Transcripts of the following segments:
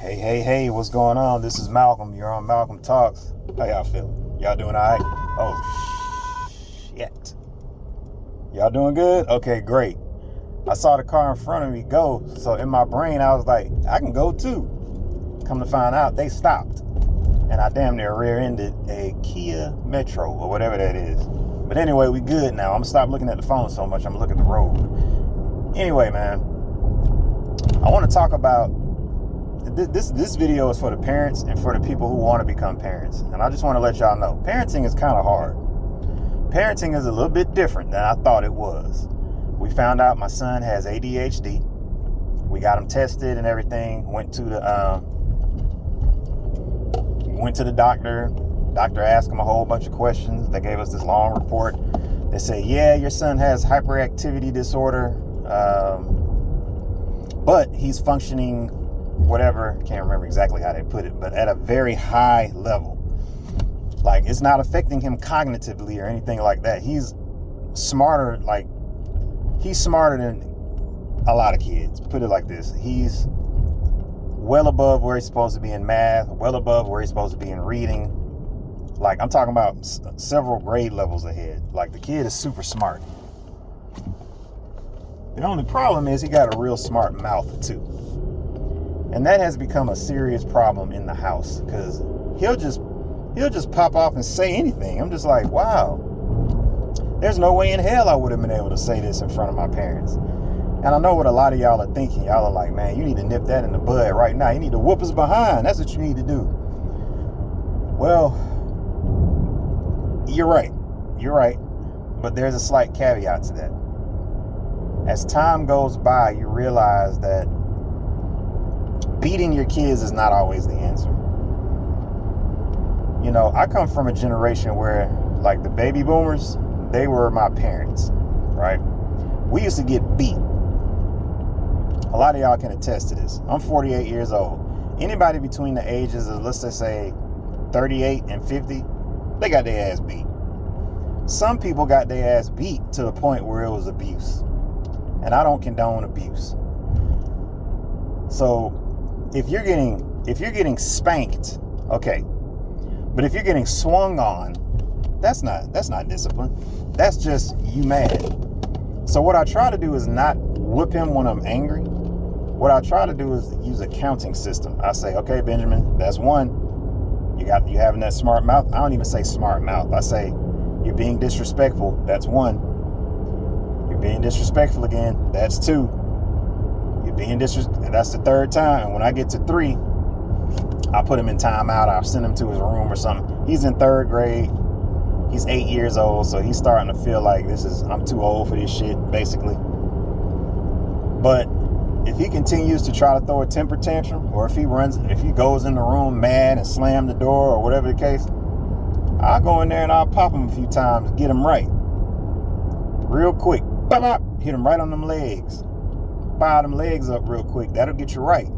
Hey, what's going on? This is Malcolm. You're on Malcolm Talks. How y'all feeling? Y'all doing all right? Oh, shit. Y'all doing good? Okay, great. I saw the car in front of me go, so in my brain, I was like, I can go too. Come to find out, they stopped. And I damn near rear-ended a Kia Metro, or whatever that is. But anyway, we good now. I'm gonna stop looking at the phone so much. I'm gonna look at the road. Anyway, man, I want to talk about this video is for the parents and for the people who want to become parents. And I just want to let y'all know, parenting is kind of hard. Parenting is a little bit different than I thought it was. We found out my son has ADHD. We got him tested and everything. Went to the doctor. Doctor asked him a whole bunch of questions. They gave us this long report. They said, yeah, your son has hyperactivity disorder, but he's functioning, whatever, can't remember exactly how they put it, but at a very high level. Like, it's not affecting him cognitively or anything like that. He's smarter, he's smarter than a lot of kids. Put it like this. He's well above where he's supposed to be in math, well above where he's supposed to be in reading. Like, I'm talking about several grade levels ahead. Like, the kid is super smart. The only problem is he got a real smart mouth too. And that has become a serious problem in the house, because he'll just pop off and say anything. I'm just like, wow, there's no way in hell I would have been able to say this in front of my parents. And I know what a lot of y'all are thinking. Y'all are like, man, you need to nip that in the bud right now. You need to whoop us behind. That's what you need to do. Well, you're right. But there's a slight caveat to that. As time goes by, you realize that beating your kids is not always the answer. You know, I come from a generation where, like, the baby boomers, they were my parents, right? We used to get beat. A lot of y'all can attest to this. I'm 48 years old. Anybody between the ages of, let's just say, 38 and 50, they got their ass beat. Some people got their ass beat to the point where it was abuse. And I don't condone abuse. So if you're getting spanked, okay. But if you're getting swung on, that's not discipline. That's just you mad. So what I try to do is not whip him when I'm angry. What I try to do is use a counting system. I say, okay, Benjamin, that's one. You having that smart mouth. I don't even say smart mouth. I say, you're being disrespectful. That's one. You're being disrespectful again. That's two. You're being disrespectful. That's the third time. And when I get to 3, I put him in timeout. I'll send him to his room or something. He's in 3rd grade. He's 8 years old, so he's starting to feel like I'm too old for this shit, basically. But if he continues to try to throw a temper tantrum, or if he goes in the room mad and slam the door or whatever the case, I'll go in there and I'll pop him a few times, get him right. Real quick. Bop, bop, hit him right on them legs. Fire them legs up real quick. That'll get you right.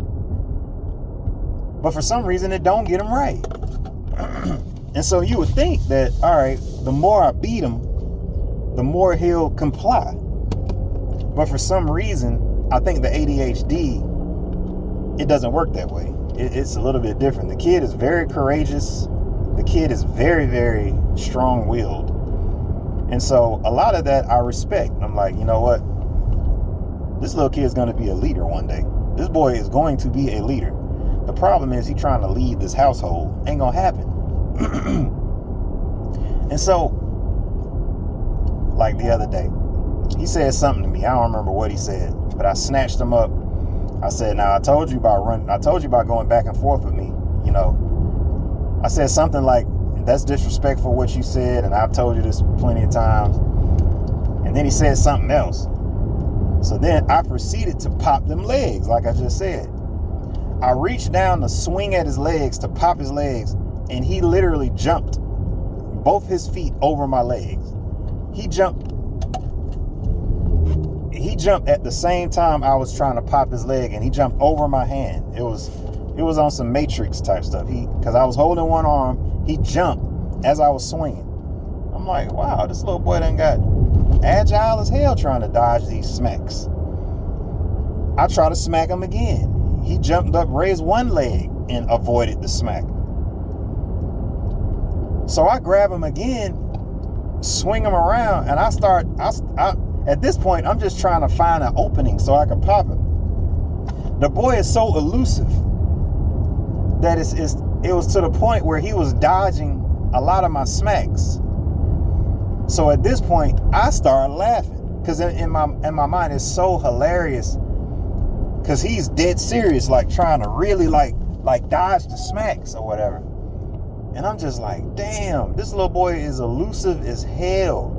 But for some reason, it don't get him right. And so you would think that, all right, the more I beat him, the more he'll comply. But for some reason, I think the ADHD, it doesn't work that way. It's a little bit different. The kid is very courageous. The kid is very, very strong-willed. And so a lot of that I respect. I'm like, you know what? This little kid is going to be a leader one day. This boy is going to be a leader. The problem is he's trying to lead this household. Ain't going to happen. And so, like the other day, he said something to me. I don't remember what he said, but I snatched him up. I said, now I told you about going back and forth with me. You know, I said something like, that's disrespectful what you said, and I've told you this plenty of times. And then he said something else. So then I proceeded to pop them legs, like I just said. I reached down to swing at his legs, to pop his legs, and he literally jumped both his feet over my legs. He jumped at the same time I was trying to pop his leg, and he jumped over my hand. It was on some Matrix type stuff. Because I was holding one arm, he jumped as I was swinging. I'm like, wow, this little boy done got agile as hell trying to dodge these smacks. I try to smack him again. he jumped up, raised one leg, and avoided the smack. So I grab him again, swing him around, and I at this point, I'm just trying to find an opening so I can pop him. The boy is so elusive that it was to the point where he was dodging a lot of my smacks. So at this point, I started laughing because in my mind, it's so hilarious because he's dead serious, like trying to really like dodge the smacks or whatever. And I'm just like, damn, this little boy is elusive as hell.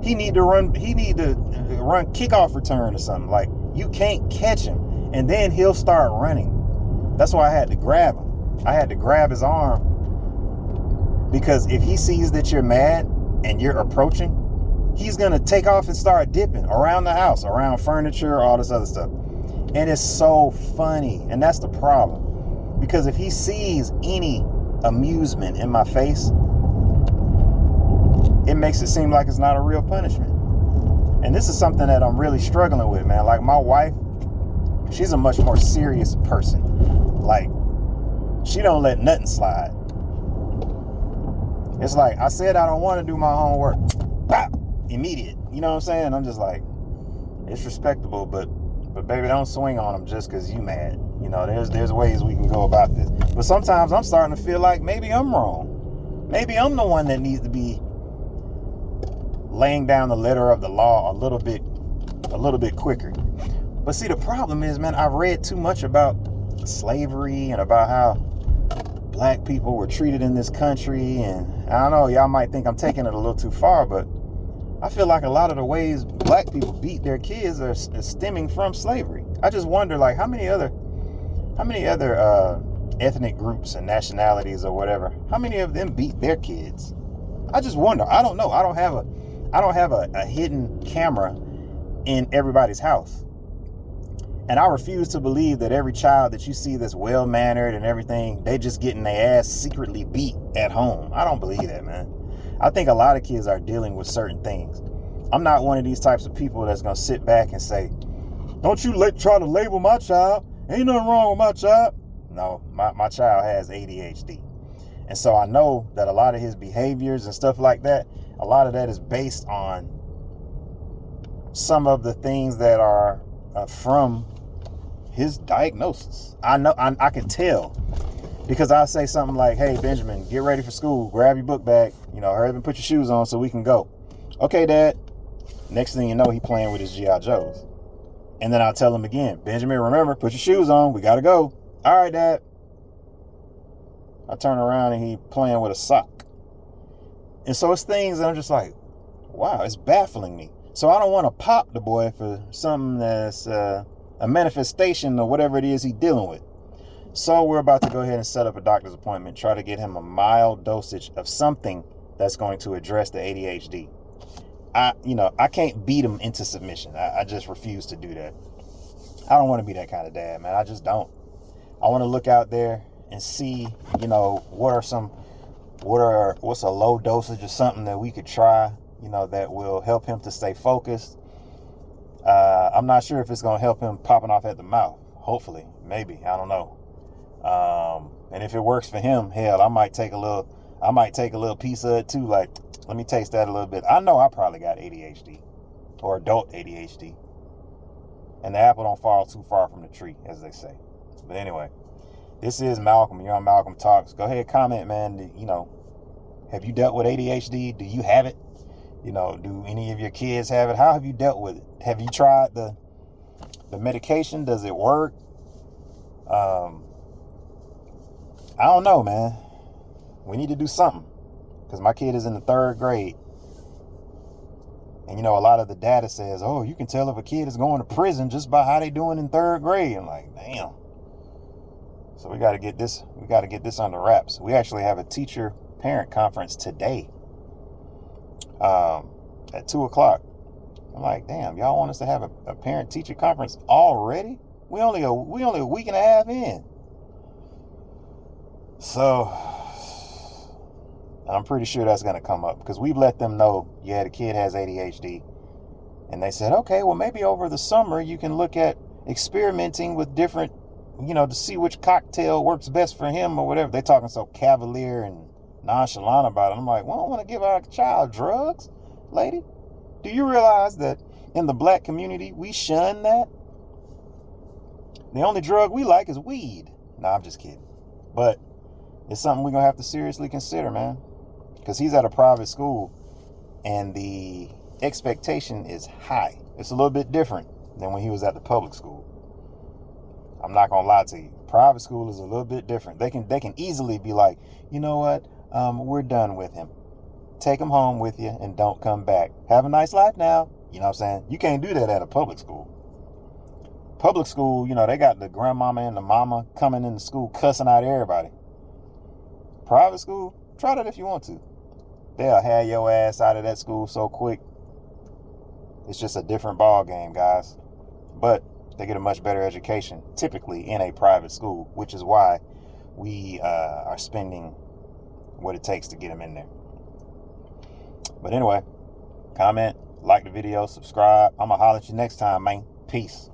He need to run kickoff return or something. Like, you can't catch him. And then he'll start running. That's why I had to grab him. I had to grab his arm. Because if he sees that you're mad and you're approaching, he's going to take off and start dipping around the house, around furniture, all this other stuff. And it's so funny. And that's the problem. Because if he sees any amusement in my face, it makes it seem like it's not a real punishment. And this is something that I'm really struggling with, man. Like, my wife, she's a much more serious person. Like, she don't let nothing slide. It's like, I said I don't want to do my homework. Bop! Immediate. You know what I'm saying? I'm just like, it's respectable, but baby, don't swing on them just because you mad. You know, there's ways we can go about this. But sometimes I'm starting to feel like maybe I'm wrong. Maybe I'm the one that needs to be laying down the letter of the law a little bit quicker. But see, the problem is, man, I've read too much about slavery and about how black people were treated in this country. And I don't know, y'all might think I'm taking it a little too far, but I feel like a lot of the ways black people beat their kids are stemming from slavery. I just wonder, like, how many other ethnic groups and nationalities or whatever, how many of them beat their kids? I just wonder. I don't know. I don't have a hidden camera in everybody's house. And I refuse to believe that every child that you see that's well-mannered and everything, they just getting their ass secretly beat at home. I don't believe that, man. I think a lot of kids are dealing with certain things. I'm not one of these types of people that's going to sit back and say, don't you try to label my child. Ain't nothing wrong with my child. No, my child has ADHD. And so I know that a lot of his behaviors and stuff like that, a lot of that is based on some of the things that are from his diagnosis. I know, I can tell, because I say something like, hey, Benjamin, get ready for school. Grab your book bag. You know, hurry up and put your shoes on so we can go. Okay, Dad. Next thing you know, he playing with his G.I. Joes. And then I'll tell him again, Benjamin, remember, put your shoes on. We got to go. All right, Dad. I turn around and he playing with a sock. And so it's things that I'm just like, wow, it's baffling me. So I don't want to pop the boy for something that's a manifestation of whatever it is he's dealing with. So we're about to go ahead and set up a doctor's appointment, try to get him a mild dosage of something that's going to address the ADHD. I can't beat him into submission. I just refuse to do that. I don't want to be that kind of dad, man. I just don't. I want to look out there and see, what's a low dosage of something that we could try, that will help him to stay focused. I'm not sure if it's going to help him popping off at the mouth. Hopefully, maybe, I don't know. And if it works for him, hell, I might take a little piece of it too. Like, let me taste that a little bit. I know I probably got ADHD or adult ADHD. And the apple don't fall too far from the tree, as they say. But anyway, this is Malcolm. You're on Malcolm Talks. Go ahead, comment, man. Have you dealt with ADHD? Do you have it? Do any of your kids have it? How have you dealt with it? Have you tried the medication? Does it work? I don't know, man. We need to do something, because my kid is in the 3rd grade. And, a lot of the data says, oh, you can tell if a kid is going to prison just by how they doing in 3rd grade. I'm like, damn. So we got to get this under wraps. We actually have a teacher parent conference today at 2:00. I'm like, damn, y'all want us to have a parent teacher conference already? We only a week and a half in. So I'm pretty sure that's going to come up, because we've let them know, yeah, the kid has ADHD. And they said, okay, well, maybe over the summer you can look at experimenting with different, to see which cocktail works best for him or whatever. They talking so cavalier and nonchalant about it. I'm like, we don't want to give our child drugs, lady. Do you realize that in the black community, we shun that? The only drug we like is weed. Nah, I'm just kidding. But it's something we're going to have to seriously consider, man. Because he's at a private school and the expectation is high. It's a little bit different than when he was at the public school. I'm not going to lie to you. Private school is a little bit different. They can easily be like, you know what? We're done with him. Take him home with you and don't come back. Have a nice life now. You know what I'm saying? You can't do that at a public school. Public school, they got the grandmama and the mama coming into school cussing out everybody. Private school, try that if you want to. They'll have your ass out of that school so quick. It's just a different ball game, guys. But they get a much better education, typically in a private school, which is why we are spending what it takes to get them in there. But anyway, comment, like the video, subscribe. I'm going to holler at you next time, man. Peace.